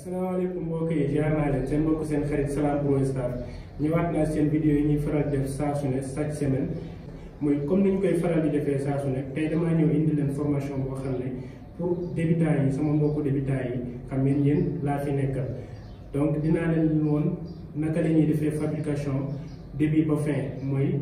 asalaamaaleykum mbokk yi ziar naa leen seen mbokk seen xarit Salam Pro Star ñëwaat naa seen vidéo yi ñuy faral def saa su ne chaque semaine muy comme ni ñu koy faral di defee saa su ne tey damaa ñëw indi leen formation boo xam ne pour débutants yi sama mbokku débutants yi xam ngeen yéen laa fi nekkal donc dinaa leen woon naka la ñuy defee fabrication début ba fin mooy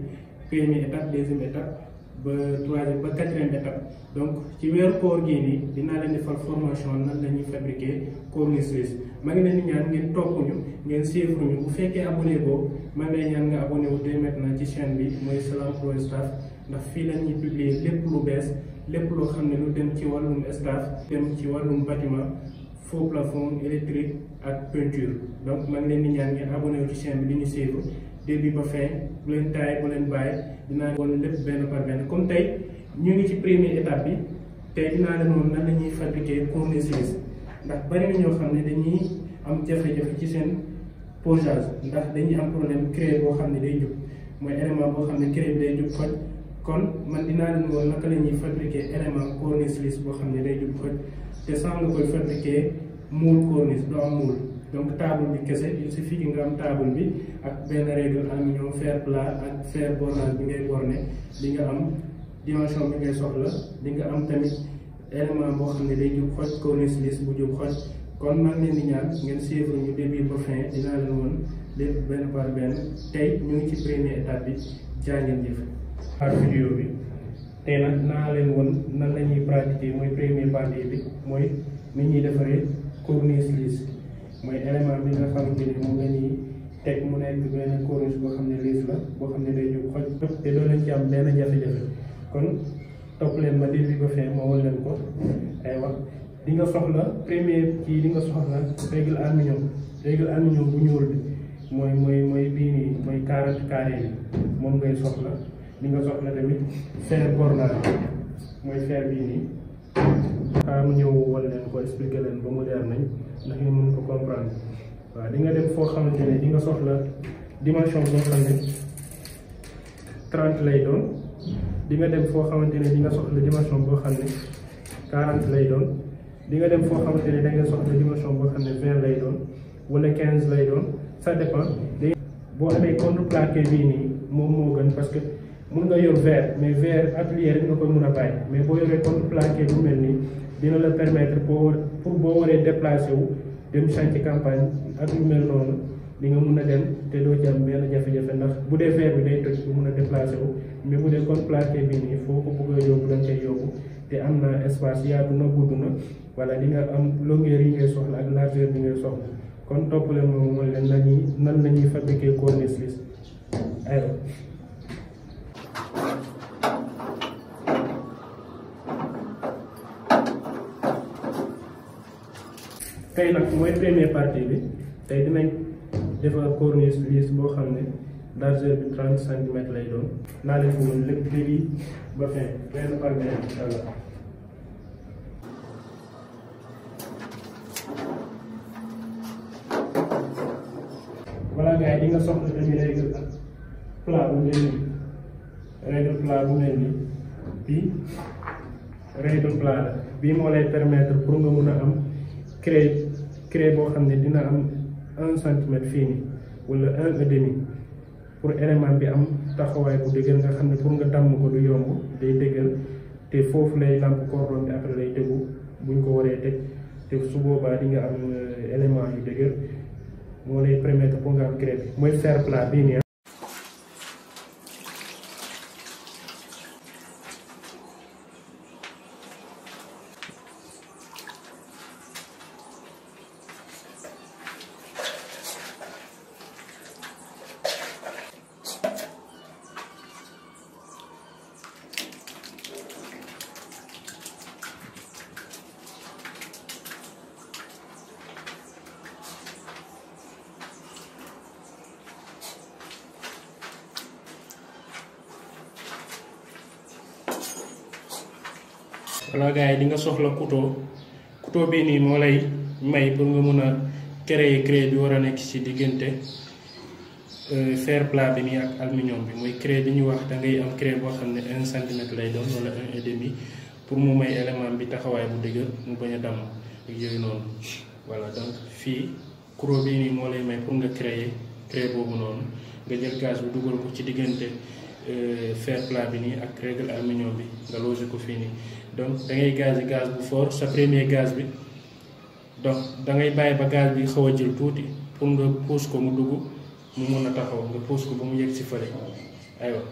première étape deuxième étape ba troisième ba quatrième étape donc ci weeru koor gii nii dinaa leen defal formation nan la ñuy fabriquer corniche suisse maa ngi leen di ñaan ngeen topp ñu ngeen suivre ñu bu fekkee abonné boobu maa ngi lay ñaan nga abonné wu dès maintenant ci chaîne bi mooy Salam Pro Star ndax fii la ñuy publier lépp lu bees lépp loo xam ne lu dem ci wàllum staff dem ci wàllum bâtiment faux plafond électrique ak peinture donc maa ngi leen di ñaan ngeen abonné wu ci chaîne bi di ñu suivre début ba fin bu leen taay bu leen bàyyi dinaa woon lépp benn par benn comme tey ñu ngi ci première étape bi tey dinaa leen woon nan la ñuy fabriquer corniche suisse ndax bari na ñoo xam ne dañuy am jafe-jafe ci seen posage ndax dañuy am problème craie boo xam ne day jub mooy élément boo xam ne craie bi day jub xoj kon man dinaa leen woon naka la ñuy fabriquer élément corniche suisse boo xam ne day jub xoj te sans nga koy fabriquer moule corniche doo am moule donc table bi kese il suffit que nga am table bi ak benn règle aluminium fer plat ak fer bornage bi ngay borné li nga am dimension bi ngay soxla li nga am tamit élément boo xam ne day jub xoj corniche suisse bu jub xoj kon maa ngi leen di ñaan ngeen suivre ñu début ba fin dinaa leen woon lépp benn par benn tey ñu ngi ci première étape bi jaa ngeen jëf ak vidéo bi tey nag naa leen woon nan la ñuy pratiquer mooy première partie bi mooy ni ñuy defaree corniche suisse mooy élément bi nga xamante ni moom la ñuy teg mu nekk benn corniche boo xam ne liis la boo xam ne day jóg xoj te doo leen ci am benn jafe-jafe kon topp leen ma début ba fin ma wol leen ko ay wax di nga soxla premier kii di nga soxla règle aluminium bu ñuul bi mooy bii nii mooy 40 carré bi moom ngay soxla di nga soxla tamit fer bornage mooy fer bii nii xaaral mu ñëw wol leen ko expliquer leen ba mu leer nañ ndax ngeen mën ko comprendre waaw di nga dem foo xamante ne di nga soxla dimension boo xam ne 30 lay doon di nga dem foo xamante ne di nga soxla dimension boo xam ne 40 lay doon di nga dem foo xamante ne da nga soxla dimension boo xam ne 20 lay doon wala 15 lay doon ça dépend boo amee contreplaqué bii nii moom moo gën parce que mun nga yor verre mais verre atelier rek nga koy mun a bàyyi mais boo yoree contreplaqué bu mel nii dina la permettre pour boo waree déplacé wu dem chantier campagne ak lu mel noonu di nga mun a dem te doo ci am benn jafe-jafe ndax bu dee verre bi day toj du mun a déplacé wu mais bu dee contreplaqué bii nii foo ko bëgg a yóbbu da nga koy yóbbu te am na espace yaatu na gudd na wala di nga am longueur yi ngay soxla ak largeur bi ngay soxla kon topp leen moom mooy leen nan la ñuy fabriquer corniche suisse aywa tey nag mooy première partie bi tey dinañ defar corniche suisse boo xam ne largeur bi 30 centimètres lay doon naa leen ko woon lépp début ba fin benn par benn incha allah. voilà gars yi di nga soxla tamit règle plat bu mel nii règle plat bu mel nii bii règle plat la bii moo lay permettre pour nga mun a am craie boo xam ne dina am 1 centimètre fii nii wala 1,5 pour élément bi am taxawaay bu dëgër nga xam ne pour nga damm ko du yomb day dëgër te foofu lay lampe cordon bi après lay tegu buñ ko waree teg te su boobaa di nga am élément yu dëgër moo lay permettre pour nga am craie bi mooy fer plat bii nii. voilà gars yi di nga soxla couteau bii nii moo lay may pour nga mun a créer craie bi war a nekk ci diggante fer plat bi nii ak aluminium bi mooy craie bi ñu wax da ngay am craie boo xam ne 1 centimètre lay doon wala 1,5 pour mu may élément bi taxawaay bu dëgër mu bañ a damm ak yooyu noonu. voilà donc fii croc bii nii moo lay may pour nga créer boobu noonu nga jël gaz bi dugal ko ci diggante fer plat bi nii ak règle aluminium bi nga loger ko fii nii donc da ngay gaz bu fort sa premier gaz bi donc da ngay bàyyi ba gaz bi xaw a jël tuuti pour nga pousse ko mu dugg mu mën a taxaw nga pousse ko ba mu yegg si fële aywa.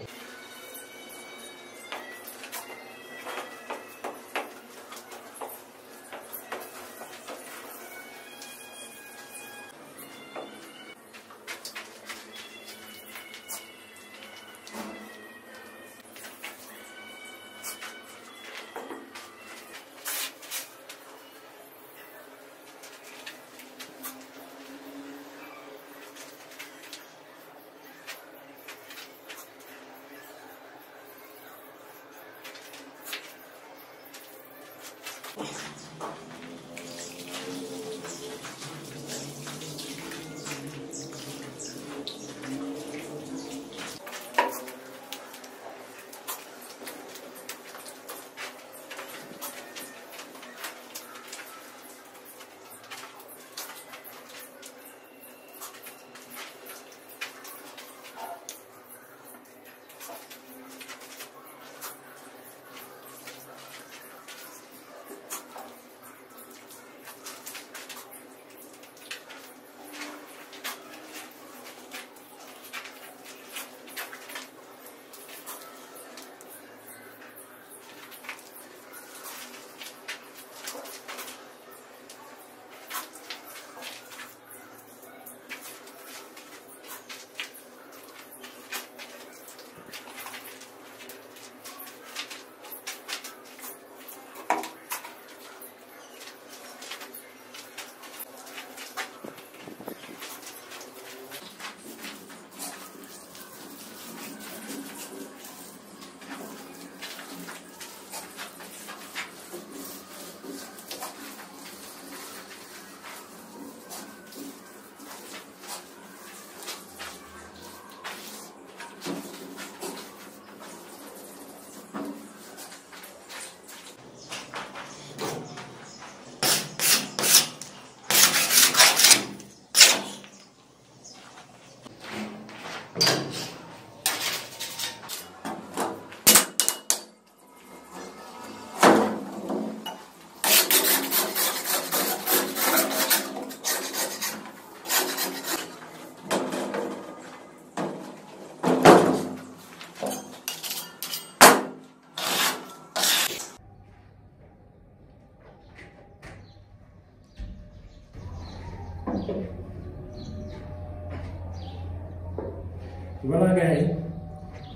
voilà gars yi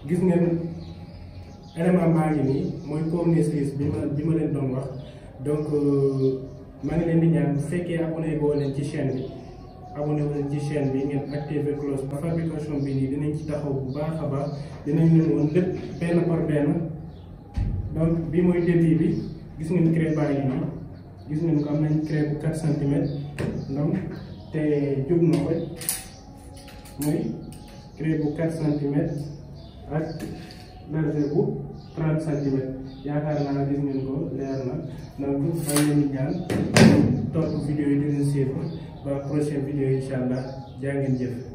gis ngeen élément baa ngi nii mooy corniche bi ma leen doon wax donc maa ngi leen di ñaan bu fekkee abonné boo leen ci chaîne bi abonné wu leen ci chaîne bi ngeen activer cloche ba fabrication bi nii dinañ ci taxaw bu baax a baax dinañ leen woon lépp benn par benn donc bii mooy débit bi gis ngeen craie baa ngi nii gis ngeen ko am nañ craie bu 4 cm donc te jub na ko muy craie bu 4 cm ak largeur bu 30 cm yaakaar naa gis ngeen ko leer na donc maa ngi leen di ñaan topp vidéo yi di leen suivre ba prochaine vidéo incha allah jaa ngeen jëf.